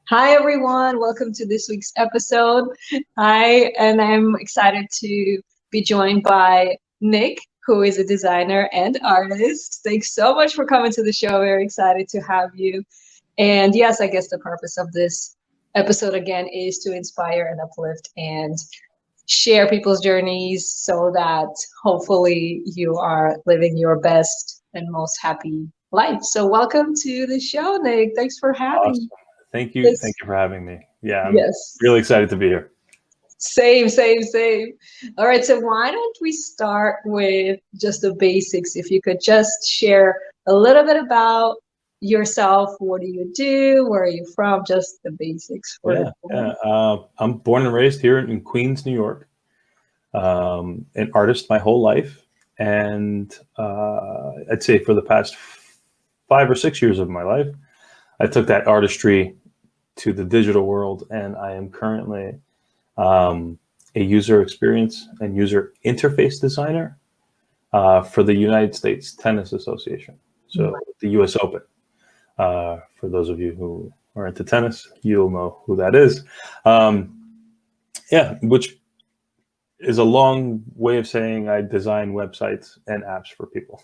Hi, everyone. Welcome to this week's episode. I'm excited to be joined by Nick, who is a designer and artist. Thanks so much for coming to the show. Very excited to have you. And yes, I guess the purpose of this episode again is to inspire and uplift and share people's journeys so that hopefully you are living your best and most happy life. So, welcome to the show, Nick. Thanks for having Awesome. Thank you. this. Thank you for having me. Yeah, I'm Yes. really excited to be here. Same. All right, so why don't we start with just the basics? If you could just share a little bit about yourself, what do you do? Where are you from? Just the basics for Yeah, everyone. yeah. I'm born and raised here in Queens, New York. An artist my whole life, and I'd say for the past 5 or 6 years of my life, I took that artistry to the digital world, and I am currently a user experience and user interface designer for the United States Tennis Association, so the U.S. Open. For those of you who are into tennis, you'll know who that is. Um, yeah, which is a long way of saying I design websites and apps for people.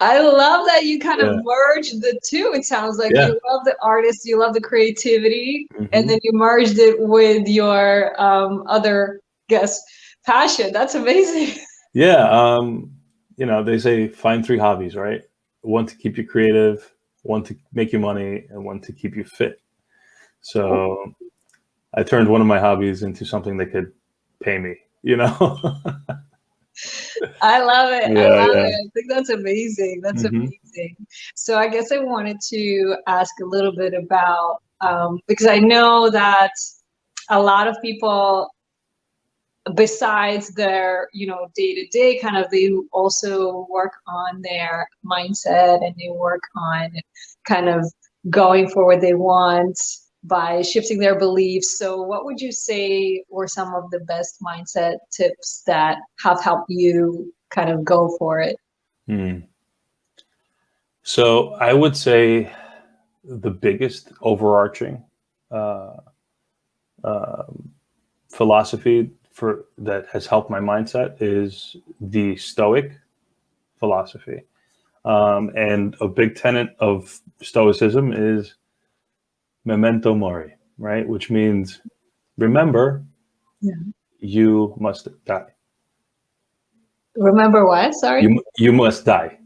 I love that you kind of Yeah, merged the two. It sounds like yeah, you love the artist, you love the creativity, and hmm then you merged it with your other, guess, passion. That's amazing. yeah. They say find three hobbies, right? One to keep you creative, one to make you money, and one to keep you fit. So I turned one of my hobbies into something that could pay me. You know? I love it. I Yeah, love yeah. it. I think that's amazing. That's hmm amazing. So I guess I wanted to ask a little bit about because I know that a lot of people, besides their, day to day kind of, they also work on their mindset and they work on kind of going for what they want by shifting their beliefs. So what would you say were some of the best mindset tips that have helped you kind of go for it? Hmm. So I would say the biggest overarching uh, uh, philosophy for that has helped my mindset is the Stoic philosophy, and a big tenet of Stoicism is memento mori, right? Which means remember Yeah. you must die. Remember what? Sorry. You must die,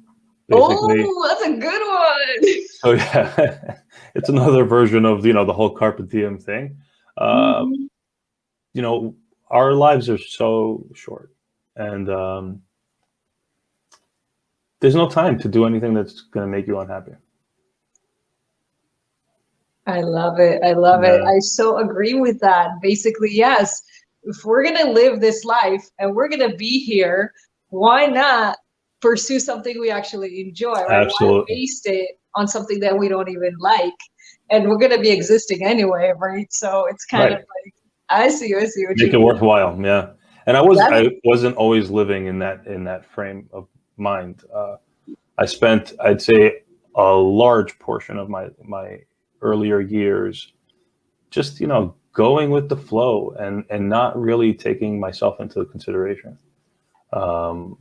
basically. Oh, that's a good one. So yeah, it's another version of the whole carpe diem thing. Uh, Mhm. you know, our lives are so short, and there's no time to do anything that's going to make you unhappy. I love it. I love it. Yeah, I so agree with that. Basically, yes, if we're going to live this life and we're going to be here, why not pursue something we actually enjoy, right? Why absolutely. waste it on something that we don't even like? And we're going to be existing anyway, right? So it's kind of Right. like, I see what Make you it mean. worthwhile. Yeah. And That's I wasn't always living in that frame of mind. I spent, I'd say, a large portion of my earlier years just going with the flow and not really taking myself into consideration. Um,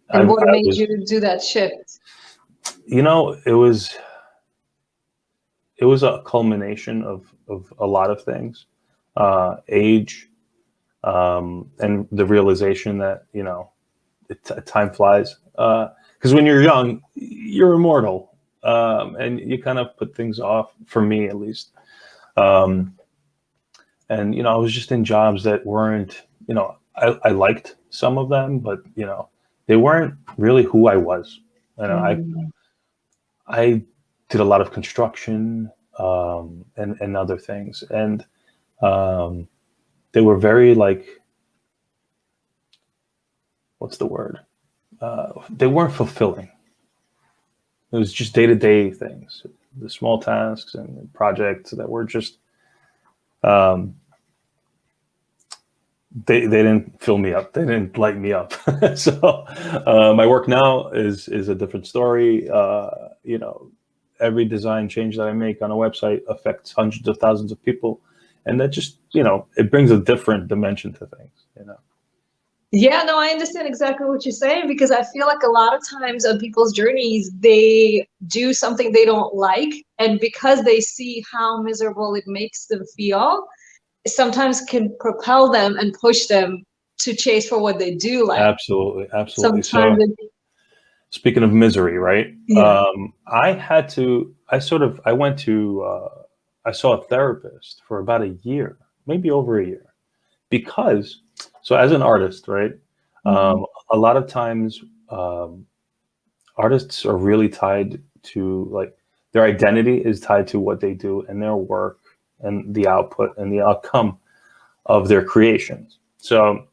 and what I made was, you do that shift? it was a culmination of a lot of things, age, and the realization that time flies. Because when you're young, you're immortal, and you kind of put things off. For me, at least. Um, and I was just in jobs that weren't. I liked some of them, but they weren't really who I was. Mm, I did a lot of construction, and other things, and um, they were very like, what's the word? They weren't fulfilling. It was just day to day things, the small tasks and projects that were just um, they didn't fill me up. They didn't light me up. So my work now is a different story. every design change that I make on a website affects hundreds of thousands of people. And that just, it brings a different dimension to things. Yeah, no, I understand exactly what you're saying, because I feel like a lot of times on people's journeys, they do something they don't like. And because they see how miserable it makes them feel, sometimes can propel them and push them to chase for what they do like. Absolutely. Absolutely. Sometimes So speaking of misery, right? yeah. I saw a therapist for about a year, maybe over a year, because, so as an artist, right? A lot of times, artists are really tied to, like, their identity is tied to what they do and their work and the output and the outcome of their creations. So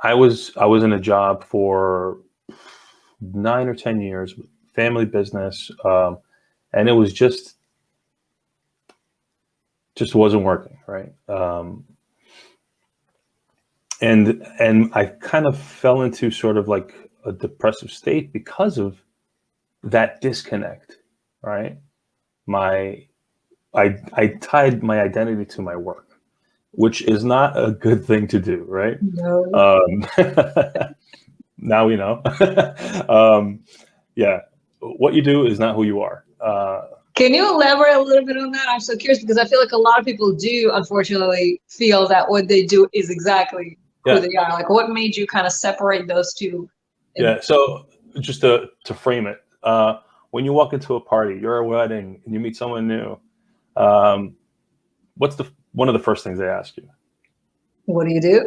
I was in a job for 9 or 10 years, family business, and it was just wasn't working, right? And I kind of fell into sort of like a depressive state because of that disconnect, right? I tied my identity to my work, which is not a good thing to do, right? No. Now we know. Yeah, what you do is not who you are. Can you elaborate a little bit on that? I'm so curious, because I feel like a lot of people do, unfortunately, feel that what they do is exactly who Yeah. they are. Like, what made you kind of separate those two? Yeah. So just to frame it, when you walk into a party, you're at a wedding, and you meet someone new, what's one of the first things they ask you? What do you do?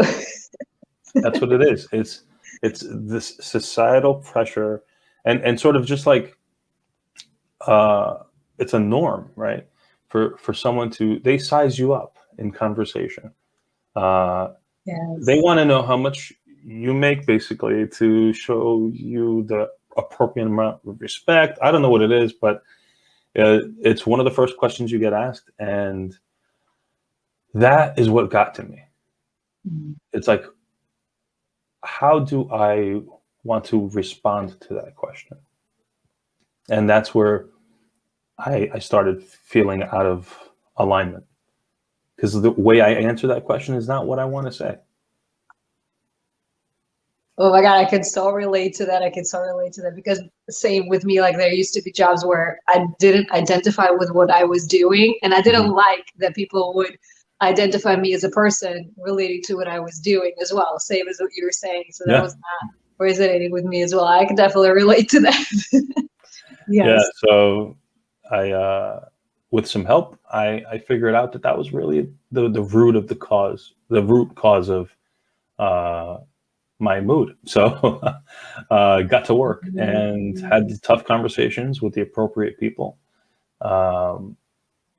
That's what it is. It's this societal pressure, and sort of just like, it's a norm, right? For someone they size you up in conversation. Yes. They want to know how much you make, basically, to show you the appropriate amount of respect. I don't know what it is, but it's one of the first questions you get asked, and that is what got to me. It's like, how do I want to respond to that question? And that's where I started feeling out of alignment, because the way I answer that question is not what I want to say. Oh my God, I can so relate to that. Because same with me, like there used to be jobs where I didn't identify with what I was doing, and I didn't like that people would identify me as a person relating to what I was doing as well. Same as what you were saying. So that Yeah. was not resonating with me as well. I can definitely relate to that. Yes. Yeah. So with some help, I figured out that was really the root of the root cause of my mood. So got to work and had the tough conversations with the appropriate people. I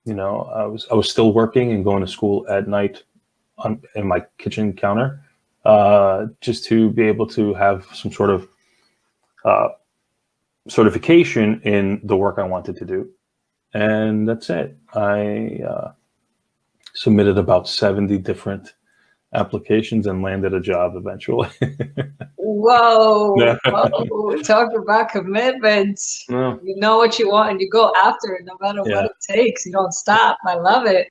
was still working and going to school at night in my kitchen counter, just to be able to have some sort of certification in the work I wanted to do. And that's it. I submitted about 70 different applications and landed a job eventually. Whoa, talk about commitment. No. You know what you want and you go after it no matter what it takes. You don't stop. I love it.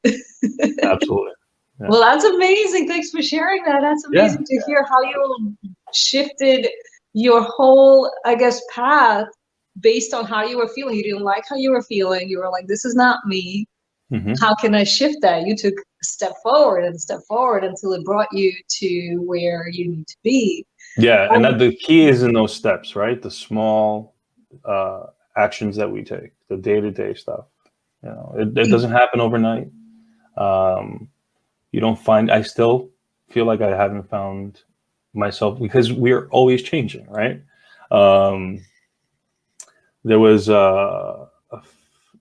Absolutely. Yeah. Well, that's amazing. Thanks for sharing that. That's amazing to hear how you shifted your whole, I guess, path based on how you were feeling. You didn't like how you were feeling. You were like, this is not me. How can I shift that? You took a step forward until it brought you to where you need to be. Yeah, and that the key is in those steps, right? The small actions that we take, the day-to-day stuff. It doesn't happen overnight. You don't find. I still feel like I haven't found myself, because we're always changing, right? There was a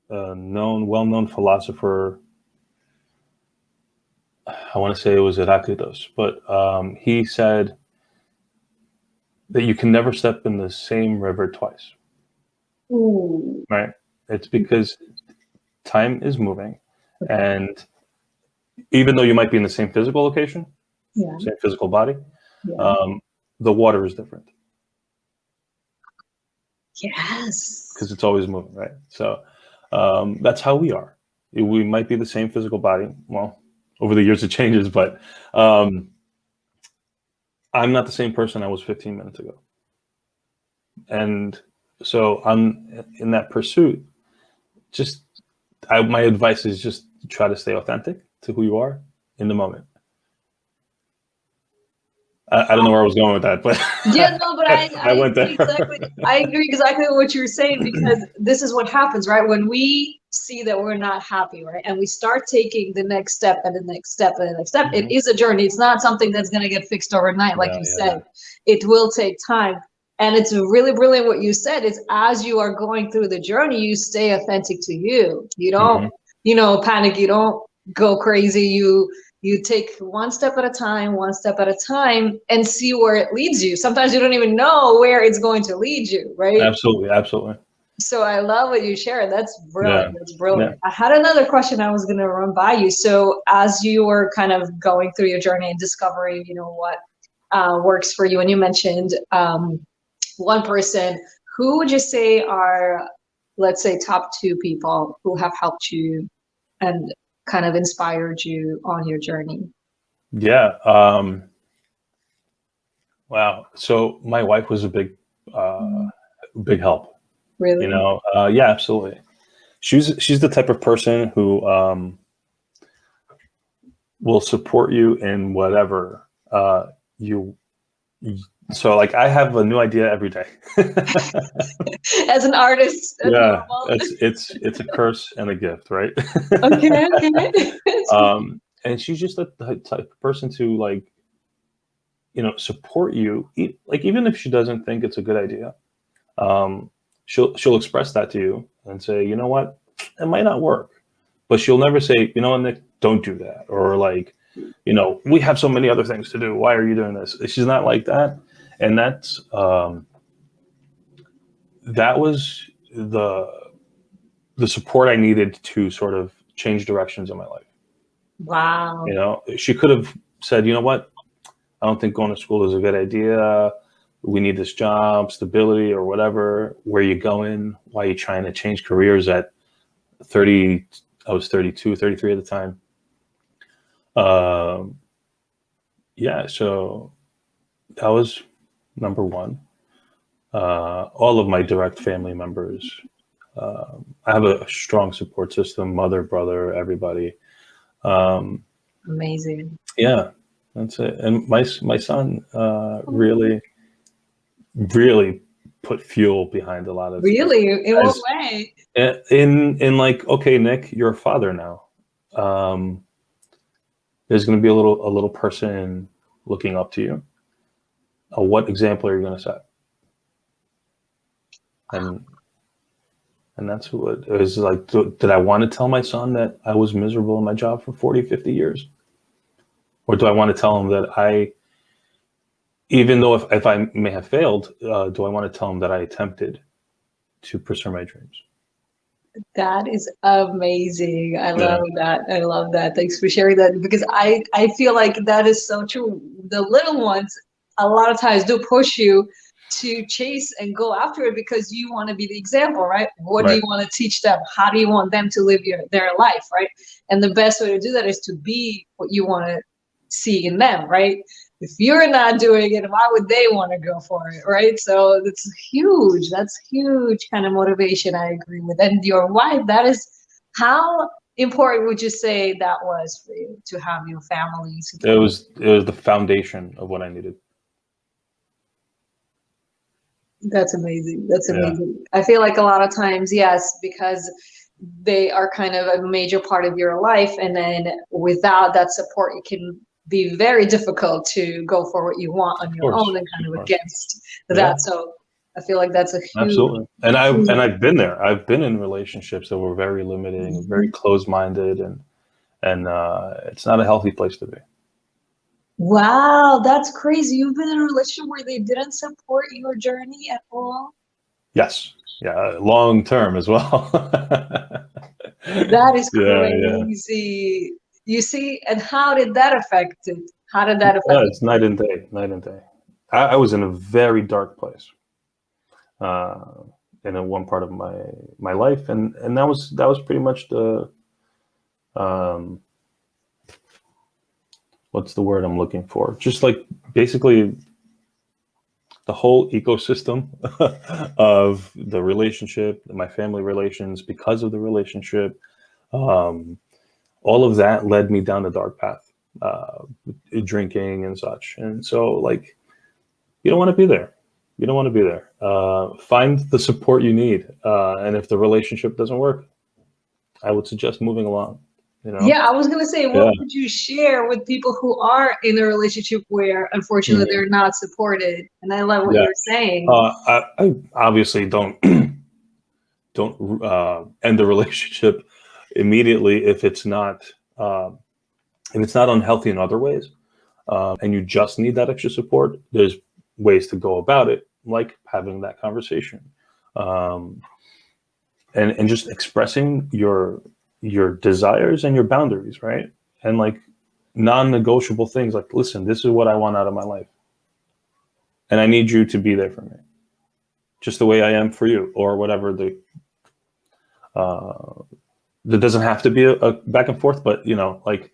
well-known philosopher. I want to say it was Heraclitus, but he said that you can never step in the same river twice. Ooh. Right? It's because time is moving, and even though you might be in the same physical location, same physical body, the water is different. Yes. because it's always moving, right? So that's how we are. We might be the same physical body. Well, over the years it changes, but I'm not the same person I was 15 minutes ago. And so I'm in that pursuit. Just my advice is just try to stay authentic to who you are in the moment. I don't know where I was going with that, but Yeah, no, but I went there. I agree exactly with what you're saying, because this is what happens, right? When we see that we're not happy, right? And we start taking the next step and the next step and the next step, it is a journey. It's not something that's going to get fixed overnight, like you said. It will take time. And it's really brilliant what you said is, as you are going through the journey, you stay authentic to you. You don't, panic. You don't go crazy. You take one step at a time, and see where it leads you. Sometimes you don't even know where it's going to lead you, right? Absolutely. So I love what you shared. That's brilliant. Yeah. That's brilliant. Yeah. I had another question I was going to run by you. So as you were kind of going through your journey and discovering, what works for you, and you mentioned one person, who would you say are, let's say, top 2 people who have helped you and kind of inspired you on your journey? Yeah. Wow. So my wife was a big help. Really? Yeah, absolutely. She's the type of person who will support you in whatever you. So like I have a new idea every day. As an artist, that's Yeah, normal. it's a curse and a gift, right? Okay. And she's just the type of person to like, support you. Like even if she doesn't think it's a good idea, she'll express that to you and say, you know what, it might not work, but she'll never say, you know what, Nick, don't do that, or like, we have so many other things to do. Why are you doing this? She's not like that, and that was the support I needed to sort of change directions in my life. Wow. She could have said, you know what, I don't think going to school is a good idea. We need this job, stability, or whatever. Where you going? Why are you trying to change careers at 30? I was 32, 33 at the time. Yeah, so that was number one. All of my direct family members. I have a strong support system, mother, brother, everybody. Amazing. Yeah, that's it. And my son really put fuel behind a lot of. Really? In what way? In like, okay, Nick, you're a father now. There's going to be a little person looking up to you. What example are you going to set? And that's what it was like. Did I want to tell my son that I was miserable in my job for 40, 50 years? Or do I want to tell him that even though if I may have failed, do I want to tell him that I attempted to pursue my dreams? That is amazing. I love that. I love that. Thanks for sharing that, because I feel like that is so true. The little ones a lot of times do push you to chase and go after it because you want to be the example, right? What do you want to teach them? How do you want them to live their life, right? And the best way to do that is to be what you want to see in them, right? If you're not doing it, why would they want to go for it, right? So that's huge. That's huge kind of motivation. I agree with. And your wife, that is, how important would you say that was for you to have your family support? It was the foundation of what I needed. That's amazing. That's amazing. Yeah. I feel like a lot of times, yes, because they are kind of a major part of your life, and then without that support, it can be very difficult to go for what you want on your own and kind of against that. So I feel like that's a huge. Absolutely. And I've been there. I've been in relationships that were very limiting, very closed-minded, and it's not a healthy place to be. Wow, that's crazy. You've been in a relationship where they didn't support your journey at all? Yes. Yeah, long term as well. That is crazy. Yeah. You see, and how did that affect it? How did that affect it? It's night and day, night and day. I was in a very dark place. in one part of my life, and that was pretty much the um, what's the word I'm looking for? Just like basically the whole ecosystem of the relationship, my family relations, because of the relationship, um, all of that led me down the dark path, drinking and such. And so, like, you don't want to be there. You don't want to be there. Find the support you need, and if the relationship doesn't work, I would suggest moving along. You know? Yeah, I was gonna say, what Yeah. would you share with people who are in a relationship where, unfortunately, Mhm. they're not supported? And I love what Yeah. you're saying. I obviously don't end the relationship immediately if it's not unhealthy in other ways, and you just need that extra support. There's ways to go about it, like having that conversation, um, and just expressing your desires and your boundaries, right? And like non-negotiable things, like, listen, this is what I want out of my life, and I need you to be there for me, just the way I am for you, or whatever the there doesn't have to be a back and forth, but like,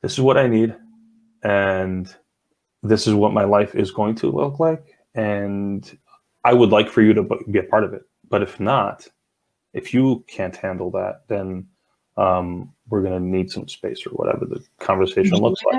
this is what I need, and this is what my life is going to look like, and I would like for you to be a part of it. But if not, if you can't handle that, then we're going to need some space, or whatever the conversation looks like.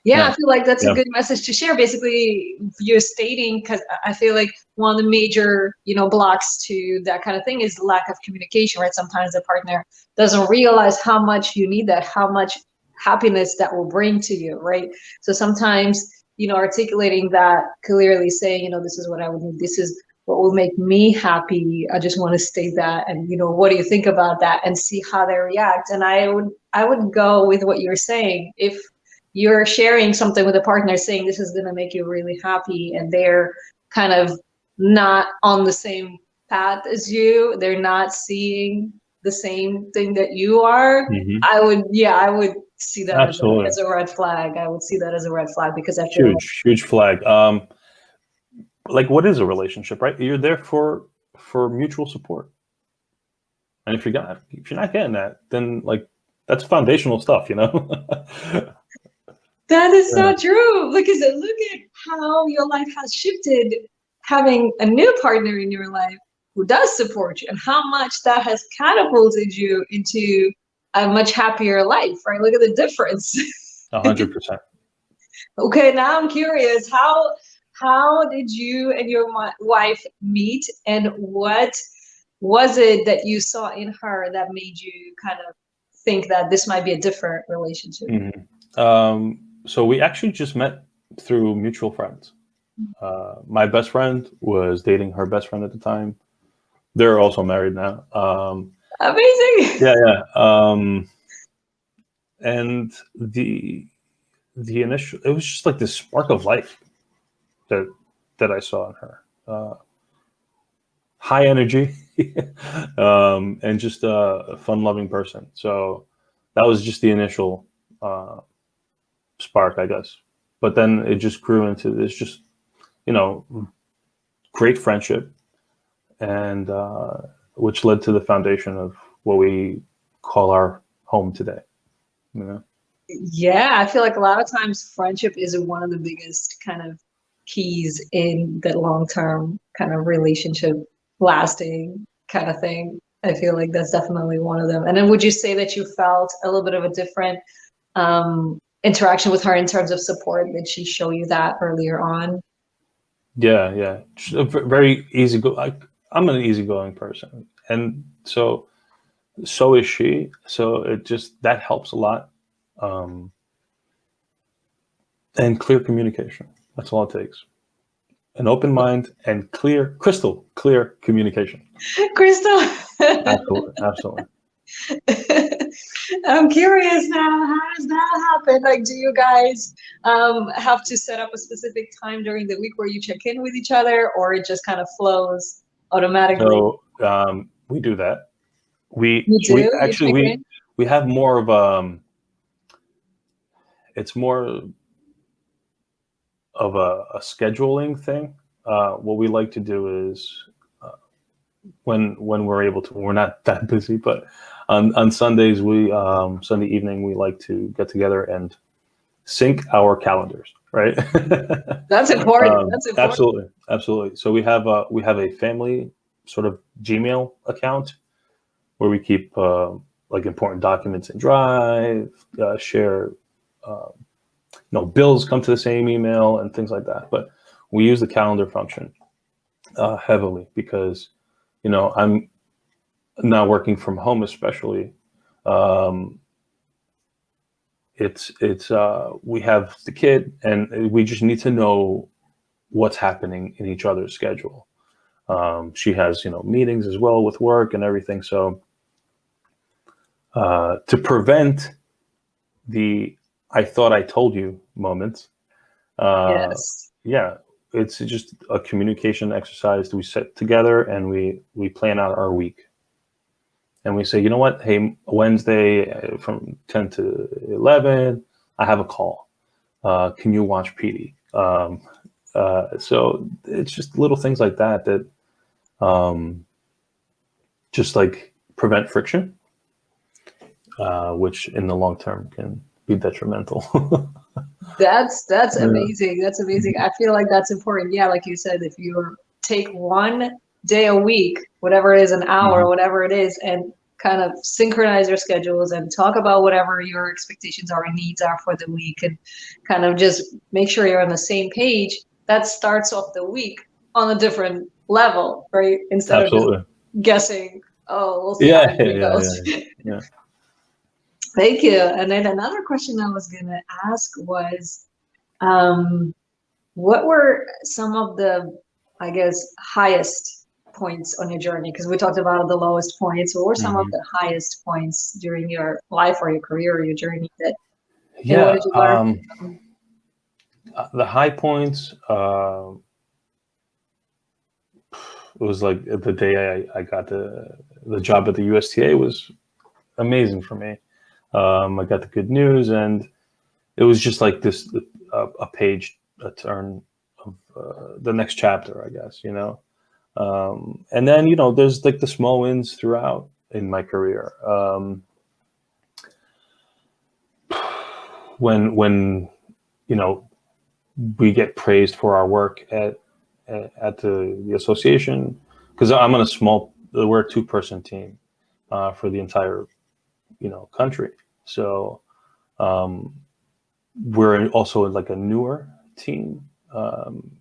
Yeah, Yeah, I feel like that's a yeah. good message to share. Basically, you're stating, because I feel like one of the major, blocks to that kind of thing is lack of communication, right? Sometimes the partner doesn't realize how much you need that, how much happiness that will bring to you, right? So sometimes, articulating that clearly, saying, this is what I would need, this is what will make me happy. I just want to state that, and what do you think about that, and see how they react. And I would go with what you're saying. If you're sharing something with a partner saying this is going to make you really happy, and they're kind of not on the same path as you, they're not seeing the same thing that you are, Hmm. I would see that as Absolutely. a red flag. I would see that as a red flag, because I feel like, Huge flag. Like, what is a relationship, right? You're there for mutual support, and if you're not getting that, then, like, that's foundational stuff. that is Yeah. so true. Because look at how your life has shifted, having a new partner in your life who does support you, and how much that has catapulted you into a much happier life, right? Look at the difference. 100%. Okay, now I'm curious, how did you and your wife meet, and what was it that you saw in her that made you kind of think that this might be a different relationship? So we actually just met through mutual friends. My best friend was dating her best friend at the time. They're also married now. Amazing. Yeah, yeah. And the initial, it was just like this spark of life that I saw in her. High energy, and just a fun-loving person. So that was just the initial spark, I guess. But then it just grew into this just you know great friendship, and which led to the foundation of what we call our home today. You know. Yeah, I feel like a lot of times friendship is one of the biggest kind of keys in the long-term kind of relationship lasting kind of thing. I feel like that's definitely one of them. And then would you say that you felt a little bit of a different interaction with her in terms of support? Did she show you that earlier on? Yeah, yeah. Just a very easy go. I'm an easygoing person, and so is she. So it just that helps a lot. Um, and clear communication. That's all it takes. An open mind and crystal clear communication. Crystal, Absolutely, absolutely. I'm curious now, how does that happen? Like, do you guys have to set up a specific time during the week where you check in with each other, or it just kind of flows automatically? So we do that. We You we do? You actually check in? we have more of it's more of a scheduling thing. What we like to do is when we're able to. We're not that busy, but on Sundays, we Sunday evening, we like to get together and sync our calendars, right? That's important. That's important. Absolutely, absolutely. So we have a family sort of Gmail account where we keep like important documents in Drive, share, bills come to the same email and things like that. But we use the calendar function heavily because, I'm now working from home, especially. Um, it's we have the kid, and we just need to know what's happening in each other's schedule. She has, meetings as well with work and everything. So to prevent the "I thought I told you" moments, Yes. yeah, it's just a communication exercise. We sit together and we plan out our week, and we say, you know what, hey, Wednesday from 10 to 11, I have a call. Can you watch PD? So it's just little things like that um, just like prevent friction, which in the long term can be detrimental. That's Yeah. amazing. That's amazing. I feel like that's important. Yeah, like you said, if you take one day a week, whatever it is, an hour, Mhm. whatever it is, and kind of synchronize your schedules and talk about whatever your expectations are and needs are for the week, and kind of just make sure you're on the same page, that starts off the week on a different level, right? Instead of just Absolutely. guessing, oh, we'll see how Yeah, the yeah, day yeah, goes. yeah, yeah. Thank you. And then another question I was gonna ask was, um, what were some of the, I guess, highest points on your journey? Because we talked about the lowest points. What were some of Hmm. the highest points during your life or your career or your journey that, and what Yeah. did you learn from The high points. It was like the day I got the job at the USTA was amazing for me. I got the good news, and it was just like this a page, a turn of the next chapter, I guess. And then there's like the small wins throughout in my career. When you know we get praised for our work at the association, because I'm on a small, we're a two-person team for the entire country. So um, we're also like a newer team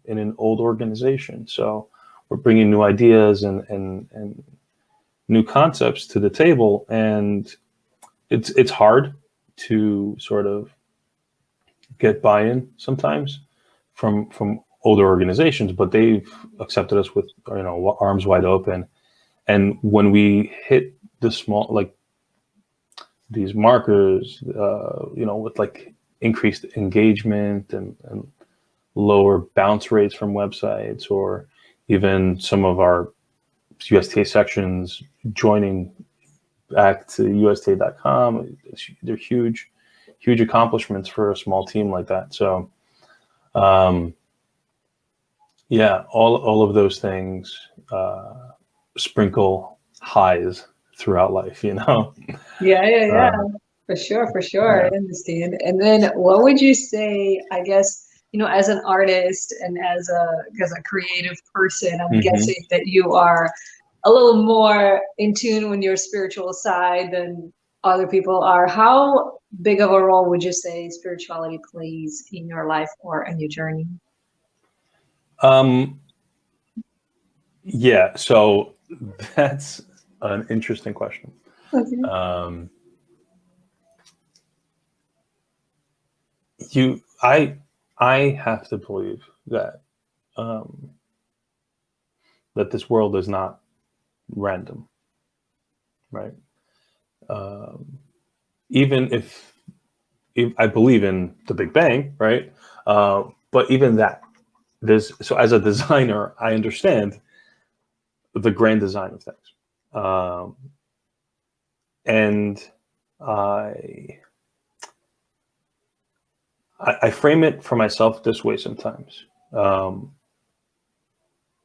in an old organization. So we're bringing new ideas and new concepts to the table, and it's hard to sort of get buy-in sometimes from older organizations, but they've accepted us with arms wide open. And when we hit the small, like these markers, with like increased engagement and lower bounce rates from websites, or even some of our USTA sections joining back to USTA.com, they're huge, huge accomplishments for a small team like that. So, um, yeah, all of those things sprinkle highs throughout life, Yeah, yeah, yeah, Uh, for sure, for sure. yeah. I understand. And then what would you say, I guess, as an artist and as a creative person, I'm Hmm. guessing that you are a little more in tune with your spiritual side than other people are. How big of a role would you say spirituality plays in your life or in your journey? Um, yeah, so that's an interesting question. Okay. Um, you, I have to believe um, that this world is not random, right? Um, even if I believe in the Big Bang, right? But even that, so as a designer, I understand the grand design of things, um, and I, I frame it for myself this way sometimes. Um,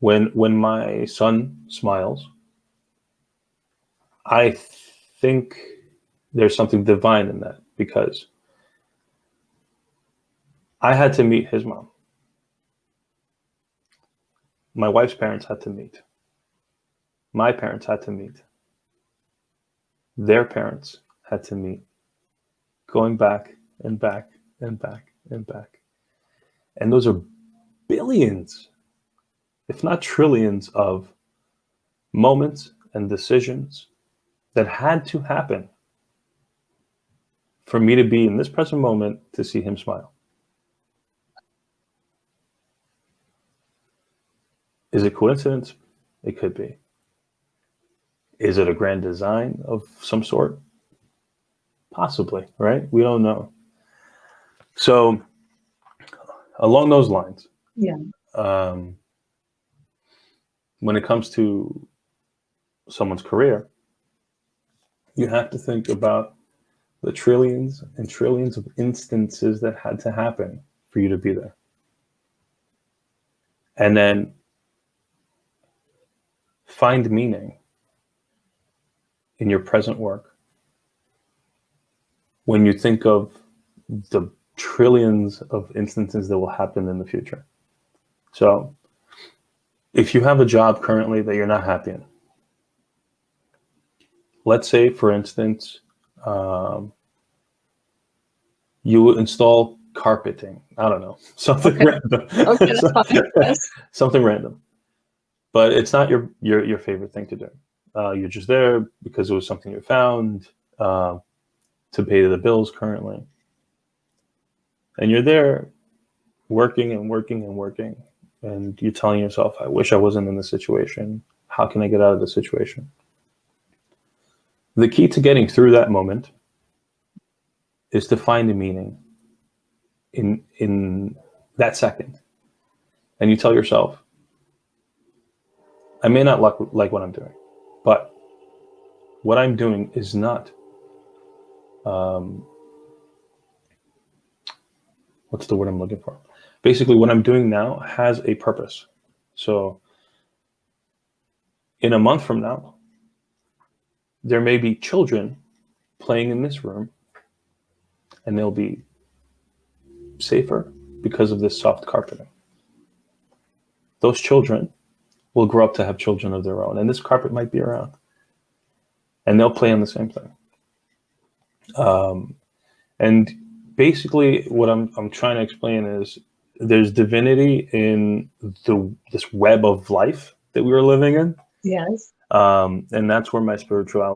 when my son smiles, I think there's something divine in that, because I had to meet his mom. My wife's parents had to meet. My parents had to meet. Their parents had to meet. Going back and back and back and back. And those are billions, if not trillions, of moments and decisions that had to happen for me to be in this present moment to see him smile. Is it coincidence? It could be. Is it a grand design of some sort? Possibly, right? We don't know. So along those lines, Yeah. When it comes to someone's career, you have to think about the trillions and trillions of instances that had to happen for you to be there. And then find meaning in your present work when you think of the trillions of instances that will happen in the future. So if you have a job currently that you're not happy in, let's say, for instance, you install carpeting. I don't know, something random. Okay, that's fine. Yes. Something random, but it's not your favorite thing to do. You're just there because it was something you found to pay the bills currently, and you're there working and working and working, and you're telling yourself, "I wish I wasn't in this situation. How can I get out of this situation?" The key to getting through that moment is to find a meaning in that second. And you tell yourself, I may not like what I'm doing, but what I'm doing is not, what's the word I'm looking for? Basically, what I'm doing now has a purpose. So in a month from now, there may be children playing in this room, and they'll be safer because of this soft carpeting. Those children will grow up to have children of their own, and this carpet might be around, and they'll play on the same thing. And basically, what I'm trying to explain is there's divinity in this web of life that we are living in. Yes. And that's where my spirituality